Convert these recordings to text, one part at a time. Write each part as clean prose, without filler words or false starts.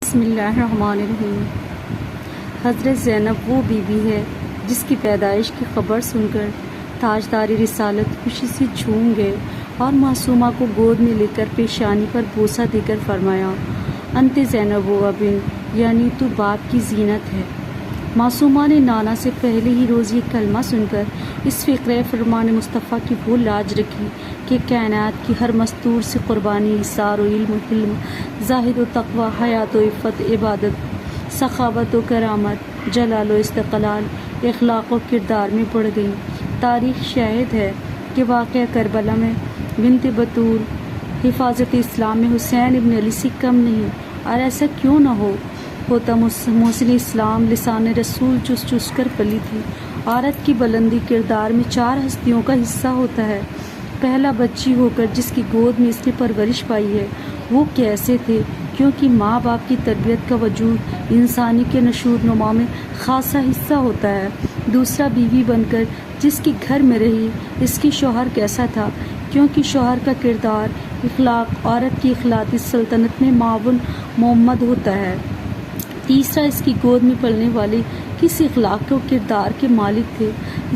بسم اللہ الرحمن الرحیم۔ حضرت زینب وہ بیوی ہے جس کی پیدائش کی خبر سن کر تاجدار رسالت خوشی سے جھوم گئے اور معصومہ کو گود میں لے کر پیشانی پر بوسہ دے کر فرمایا، انت زینب و ابن، یعنی تو باپ کی زینت ہے۔ معصومہ نے نانا سے پہلے ہی روز یہ کلمہ سن کر اس فقرۂ فرمان مصطفیٰ کی وہ لاج رکھی کہ کائنات کی ہر مستور سے قربانی، اثار و علم و حلم، زاہد و تقوی، حیات و عفت، عبادت، سخاوت و کرامت، جلال و استقلال، اخلاق و کردار میں بڑھ گئیں۔ تاریخ شاہد ہے کہ واقعہ کربلا میں بنت بطول حفاظت اسلام میں حسین ابن علی سے کم نہیں، اور ایسا کیوں نہ ہوتا محسن اسلام لسان رسول چس چس کر پلی تھی۔ عورت کی بلندی کردار میں 4 ہستیوں کا حصہ ہوتا ہے۔ پہلا بچی ہو کر جس کی گود میں اس نے پرورش پائی ہے، وہ کیسے تھے؟ کیونکہ ماں باپ کی تربیت کا وجود انسانی کے نشو نما میں خاصا حصہ ہوتا ہے۔ دوسرا بیوی بن کر جس کی گھر میں رہی، اس کی شوہر کیسا تھا؟ کیونکہ شوہر کا کردار، اخلاق عورت کی اخلاقی سلطنت میں معاون محمد ہوتا ہے۔ تیسرا اس کی گود میں پلنے والے کس اخلاق و کردار کے مالک تھے؟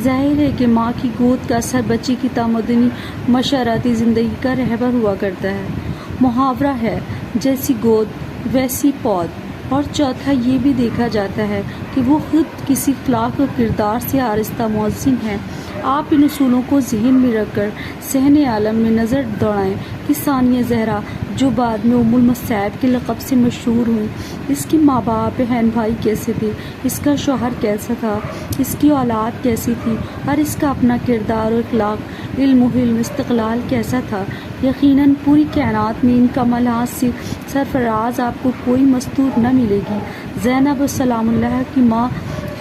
ظاہر ہے کہ ماں کی گود کا اثر بچے کی تمدنی مشاعراتی زندگی کا رہبر ہوا کرتا ہے۔ محاورہ ہے، جیسی گود ویسی پود۔ اور چوتھا یہ بھی دیکھا جاتا ہے کہ وہ خود کسی اخلاق و کردار سے آراستہ مؤذن ہے۔ آپ ان اصولوں کو ذہن میں رکھ کر صحن عالم میں نظر دوڑائیں کہ ثانیہ زہرا جو بعد میں ام المصائب کے لقب سے مشہور ہوئی، اس کی ماں باپ، بہن بھائی کیسے تھے، اس کا شوہر کیسا تھا، اس کی اولاد کیسی تھی، اور اس کا اپنا کردار و اخلاق، علم و حلم، استقلال کیسا تھا۔ یقیناً پوری کائنات میں ان کمالات سے سرفراز آپ کو کوئی مستور نہ ملے گی۔ زینب سلام اللہ کی ماں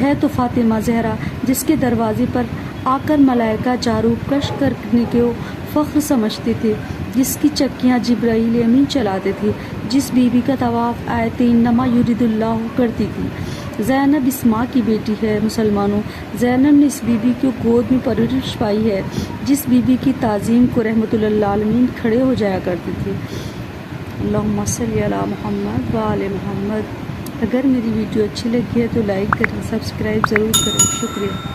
ہے تو فاطمہ زہرا، جس کے دروازے پر آ کر ملائکہ جارو کش کرنے کو فخر سمجھتے تھے، جس کی چکیاں جبرائیل امین چلاتے تھے، جس بی بی کا طواف آیت انما یرید اللہ کرتی تھی۔ زینب اس ماں کی بیٹی ہے۔ مسلمانوں، زینب نے اس بی بی کو گود میں پرورش پائی ہے جس بی بی کی تعظیم کو رحمت للعالمین کھڑے ہو جایا کرتے تھے۔ اللہم صلی علی محمد و آل محمد۔ اگر میری ویڈیو اچھی لگی ہے تو لائک کریں، سبسکرائب ضرور کریں۔ شکریہ۔